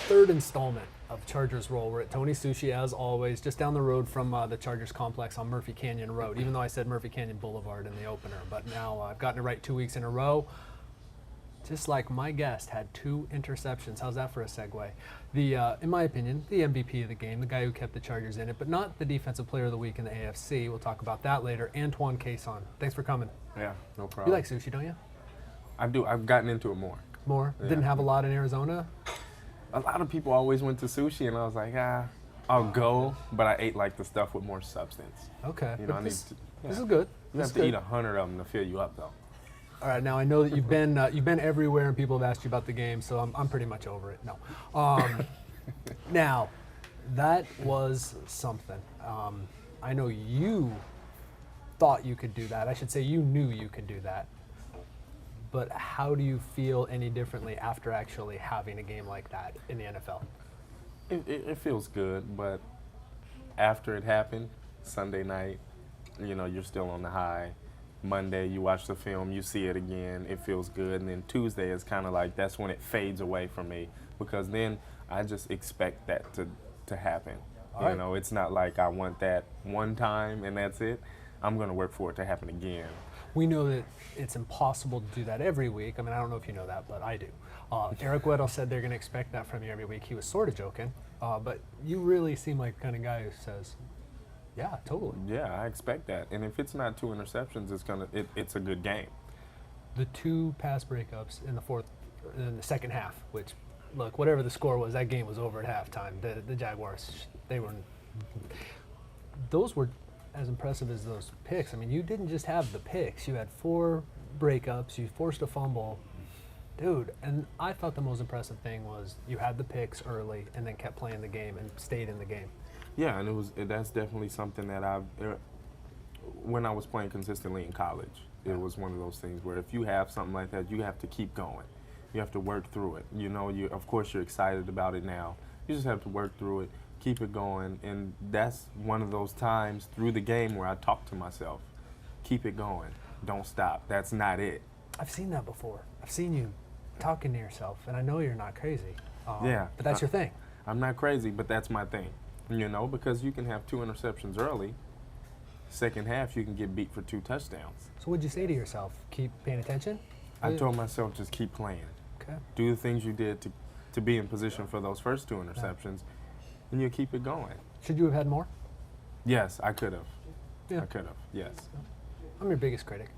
third installment of Chargers Roll. We're at Tony's Sushi, as always, just down the road from the Chargers complex on Murphy Canyon Road, even though I said Murphy Canyon Boulevard in the opener. But now I've gotten it right 2 weeks in a row. Just like my guest had 2 interceptions. How's that for a segue? In my opinion, the MVP of the game, the guy who kept the Chargers in it, but not the Defensive Player of the Week in the AFC. We'll talk about that later. Antoine Cason. Thanks for coming. Yeah, no problem. You like sushi, don't you? I do. I've gotten into it more. More? Yeah. Didn't have a lot in Arizona? A lot of people always went to sushi, and I was like, I'll go, but I ate like the stuff with more substance. Okay. You know, this is good. You have to eat 100 of them to fill you up, though. All right, now I know that you've been everywhere, and people have asked you about the game, so I'm pretty much over it. No. Now, that was something. I know you thought you could do that. I should say you knew you could do that. But how do you feel any differently after actually having a game like that in the NFL? It feels good, but after it happened, Sunday night, you're still on the high. Monday, you watch the film, you see it again, it feels good. And then Tuesday is kind of like, that's when it fades away from me, because then I just expect that to happen. All right. It's not like I want that one time and that's it. I'm going to work for it to happen again. We know that it's impossible to do that every week. I mean, I don't know if you know that, but I do. Eric Weddle said they're going to expect that from you every week. He was sort of joking, but you really seem like the kind of guy who says, yeah, totally. Yeah, I expect that. And if it's not 2 interceptions, it's a good game. The 2 pass breakups in the second half, which, look, whatever the score was, that game was over at halftime. The Jaguars, those were as impressive as those picks. I mean, you didn't just have the picks. You had 4 breakups. You forced a fumble. Dude, and I thought the most impressive thing was you had the picks early and then kept playing the game and stayed in the game. Yeah, and that's definitely something that when I was playing consistently in college, it was one of those things where if you have something like that, you have to keep going. You have to work through it. Of course, you're excited about it now. You just have to work through it, keep it going, and that's one of those times through the game where I talk to myself, keep it going, don't stop. That's not it. I've seen that before. I've seen you talking to yourself, and I know you're not crazy. Yeah. But that's your thing. I'm not crazy, but that's my thing. Because you can have 2 interceptions early. Second half, you can get beat for 2 touchdowns. So what'd you say to yourself? Keep paying attention? I told myself, just keep playing. Okay. Do the things you did to be in position for those first 2 interceptions, and you'll keep it going. Should you have had more? Yes, I could have. Yeah. I could have, yes. I'm your biggest critic.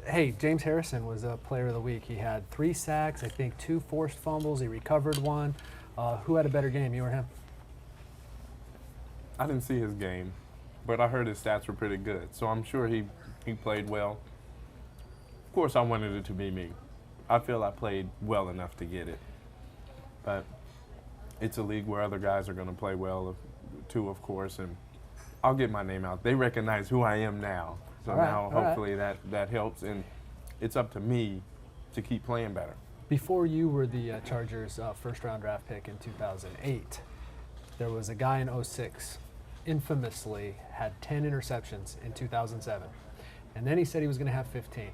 Hey, James Harrison was a player of the week. He had 3 sacks, I think 2 forced fumbles. He recovered 1. Who had a better game, you or him? I didn't see his game, but I heard his stats were pretty good, so I'm sure he played well. Of course, I wanted it to be me. I feel I played well enough to get it, but it's a league where other guys are going to play well, too, of course, and I'll get my name out. They recognize who I am now, so now hopefully that helps, and it's up to me to keep playing better. Before you were the Chargers' first-round draft pick in 2008, there was a guy in 06 infamously had 10 interceptions in 2007. And then he said he was going to have 15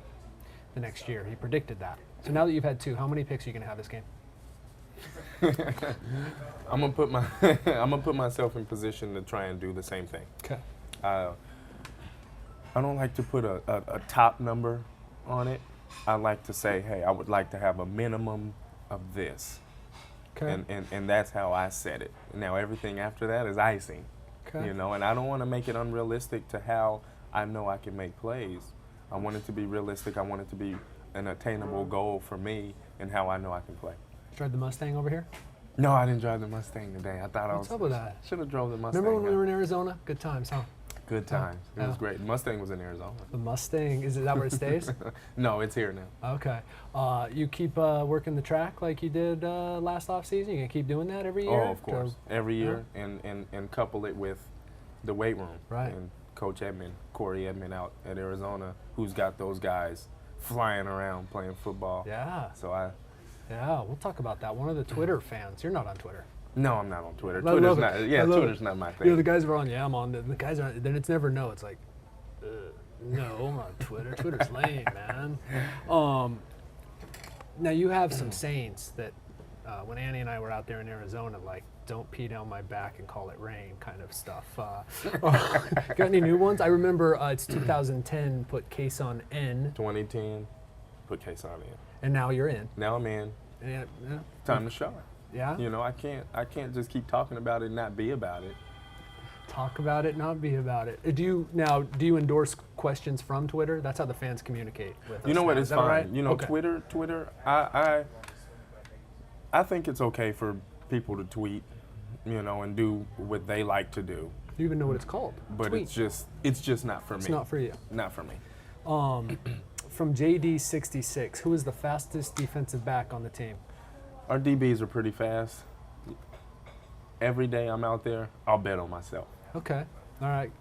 the next year. He predicted that. So now that you've had 2, how many picks are you going to have this game? I'm gonna put myself in position to try and do the same thing. Okay. I don't like to put a top number on it. I like to say, hey, I would like to have a minimum of this. Okay. And that's how I set it. Now everything after that is icing. Okay. And I don't want to make it unrealistic to how I know I can make plays. I want it to be realistic. I want it to be an attainable goal for me and how I know I can play. You tried the Mustang over here? No, I didn't drive the Mustang today. I thought What's up with that? Should have drove the Mustang. Remember when we were in Arizona? Good times, huh? Good times. It was great. The Mustang was in Arizona. The Mustang, is that where it stays? No, it's here now. Okay. You keep working the track like you did last off season? You gonna keep doing that every year? Oh, of course. Every year, and couple it with the weight room. Right. And Coach Corey Edmond out at Arizona, who's got those guys flying around playing football. Yeah. So Yeah, we'll talk about that. One of the Twitter fans. You're not on Twitter. No, I'm not on Twitter. Twitter's Twitter's not my thing. The guys are on. Yeah, I'm on. The guys are. Then it's never no. It's like, no, I'm on Twitter. Twitter's lame, man. Now you have some sayings that when Annie and I were out there in Arizona, like, don't pee down my back and call it rain kind of stuff. Got any new ones? I remember it's 2010, put Cason in. 2010, put Cason in. And now you're in. Now I'm in. And, Time to show it. yeah? You know, I can't just keep talking about it and not be about it. Talk about it, not be about it. Do you endorse questions from Twitter? That's how the fans communicate with us. You know what? now. It's Is that fine. right? You know, Okay. Twitter. I think it's okay for people to tweet, you know, and do what they like to do. Do you even know what it's called? But Tweet. it's just not for me. It's not for you. Not for me. From JD66, who is the fastest defensive back on the team? Our DBs are pretty fast. Every day I'm out there, I'll bet on myself. Okay. All right.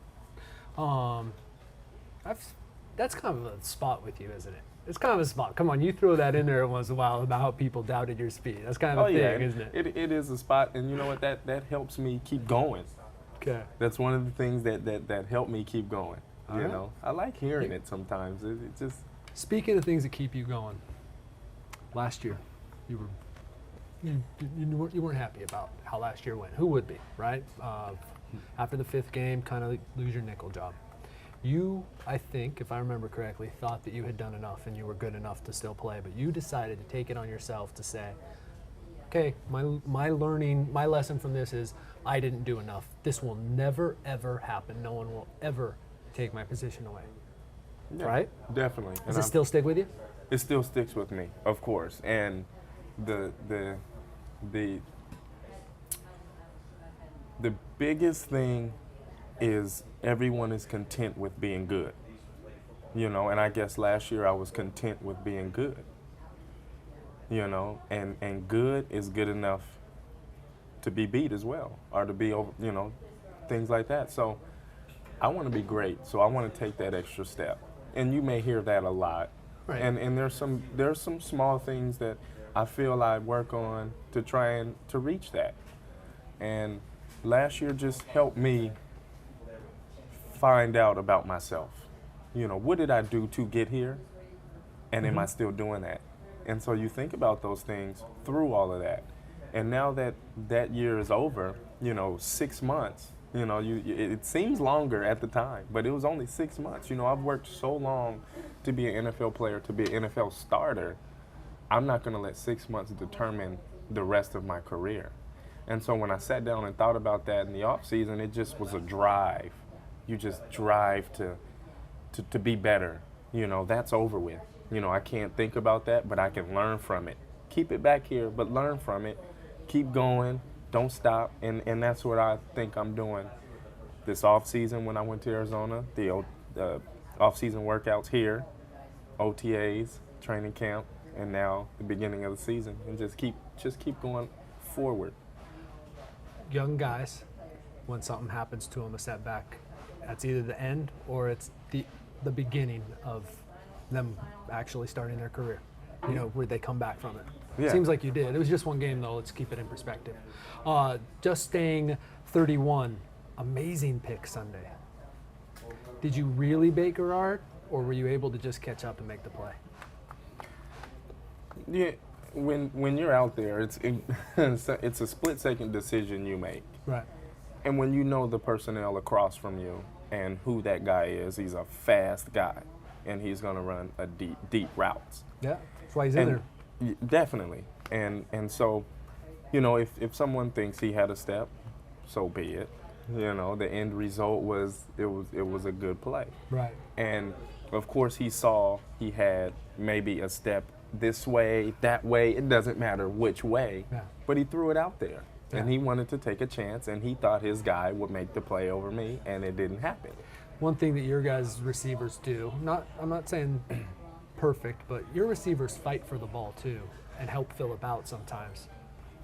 That's kind of a spot with you, isn't it? It's kind of a spot. Come on, you throw that in there once in a while about how people doubted your speed. That's kind of a thing, isn't it? It is a spot, and you know what? That helps me keep going. Okay. That's one of the things that help me keep going. All You right. know, I like hearing it sometimes. It just Speaking of things that keep you going, last year, you weren't happy about how last year went. Who would be, right? After the 5th game, kind of lose your nickel job. You, I think, if I remember correctly, thought that you had done enough and you were good enough to still play, but you decided to take it on yourself to say, okay, my lesson from this is I didn't do enough. This will never, ever happen. No one will ever take my position away. yeah, Right? definitely. Does it still stick with you? It still sticks with me, of course. And the biggest thing is everyone is content with being good. You know, and I guess last year I was content with being good. You know, and good is good enough to be beat as well, or to be over, you know, things like that. So I want to be great, so I want to take that extra step. And you may hear that a lot. Right. And there's some small things that I feel I work on to try and to reach that. And last year just helped me find out about myself. You know, what did I do to get here? And am I still doing that? And so you think about those things through all of that. And now that that year is over, you know, 6 months, you know, it seems longer at the time, but it was only 6 months. You know, I've worked so long to be an NFL player, to be an NFL starter. I'm not going to let 6 months determine the rest of my career. And so when I sat down and thought about that in the off season, it just was a drive. You just drive to be better. You know, that's over with. You know, I can't think about that, but I can learn from it. Keep it back here, but learn from it. Keep going. Don't stop. And that's what I think I'm doing this off season when I went to Arizona, the off season workouts here, OTAs, training camp, and now the beginning of the season, and just keep going forward. Young guys, when something happens to them, a setback, that's either the end or it's the beginning of them actually starting their career. You know, where they come back from it. Yeah. Seems like you did. It was just one game, though. Let's keep it in perspective. Just staying 31, amazing pick Sunday. Did you really bake Gerard, or were you able to just catch up and make the play? Yeah, when you're out there, it's a split-second decision you make. Right. And when you know the personnel across from you and who that guy is, he's a fast guy, and he's going to run a deep routes. Yeah, that's why he's in there. Definitely. And so, you know, if someone thinks he had a step, so be it. You know, the end result was it was a good play. Right. And of course he saw he had maybe a step this way, that way, it doesn't matter which way, Yeah. but he threw it out there. Yeah. And he wanted to take a chance, and he thought his guy would make the play over me, and it didn't happen. One thing that your guys' receivers do, I'm not saying perfect, but your receivers fight for the ball too and help Phillip out sometimes.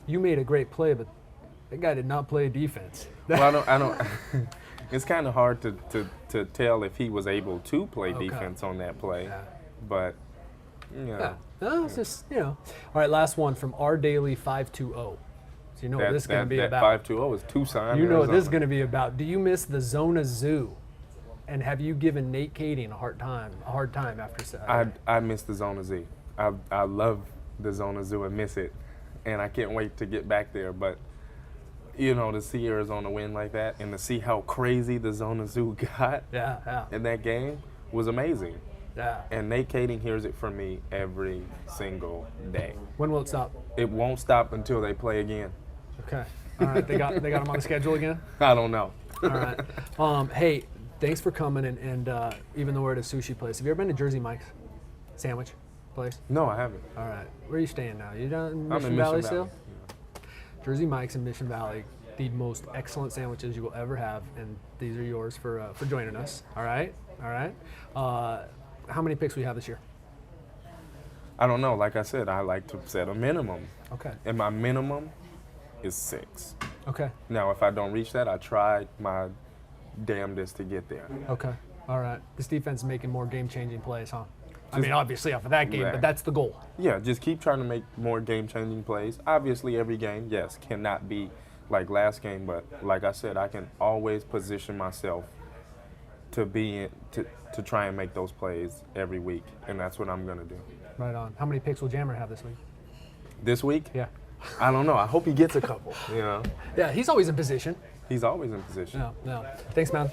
You made a great play, but that guy did not play defense. Well, I don't. It's kind of hard to tell if he was able to play Okay. defense on that play, Yeah. but you know, Yeah. No, it's just, you know. All right, last one from R Daily 520. So you know what this is going to be that about. 520 is Tucson. You know what this is Arizona. going to be about. Do you miss the Zona Zoo? And have you given Nate Kading a hard time after Saturday? I miss the Zona Zoo. I love the Zona Zoo and miss it. and I can't wait to get back there. But you know, to see Arizona win like that and to see how crazy the Zona Zoo got Yeah. in that game was amazing. Yeah. And Nate Kading hears it from me every single day. When will it stop? It won't stop until they play again. Okay. All right. They got them on the schedule again? I don't know. All right. Hey, thanks for coming. And even though we're at a sushi place, have you ever been to Jersey Mike's sandwich place? No, I haven't. All right. Where are you staying now? You down in I'm Mission in Valley Mission still? Valley. Jersey Mike's in Mission Valley, the most excellent sandwiches you will ever have, and these are yours for joining us. All right. How many picks we have this year? I don't know. Like I said, I like to set a minimum. Okay. And my minimum is 6. Okay. Now, if I don't reach that, I tried my damnedest to get there. Okay. All right. This defense is making more game-changing plays, huh? I Just- mean, obviously off of that game, Yeah. but that's the goal. Yeah, just keep trying to make more game-changing plays. Obviously, every game, yes, cannot be like last game, but like I said, I can always position myself to be in, to try and make those plays every week, and that's what I'm gonna do. Right on. How many picks will Jammer have this week? This week, Yeah. I don't know. I hope he gets a couple. You know, Yeah, he's always in position. he's always in position. Yeah. Thanks, man.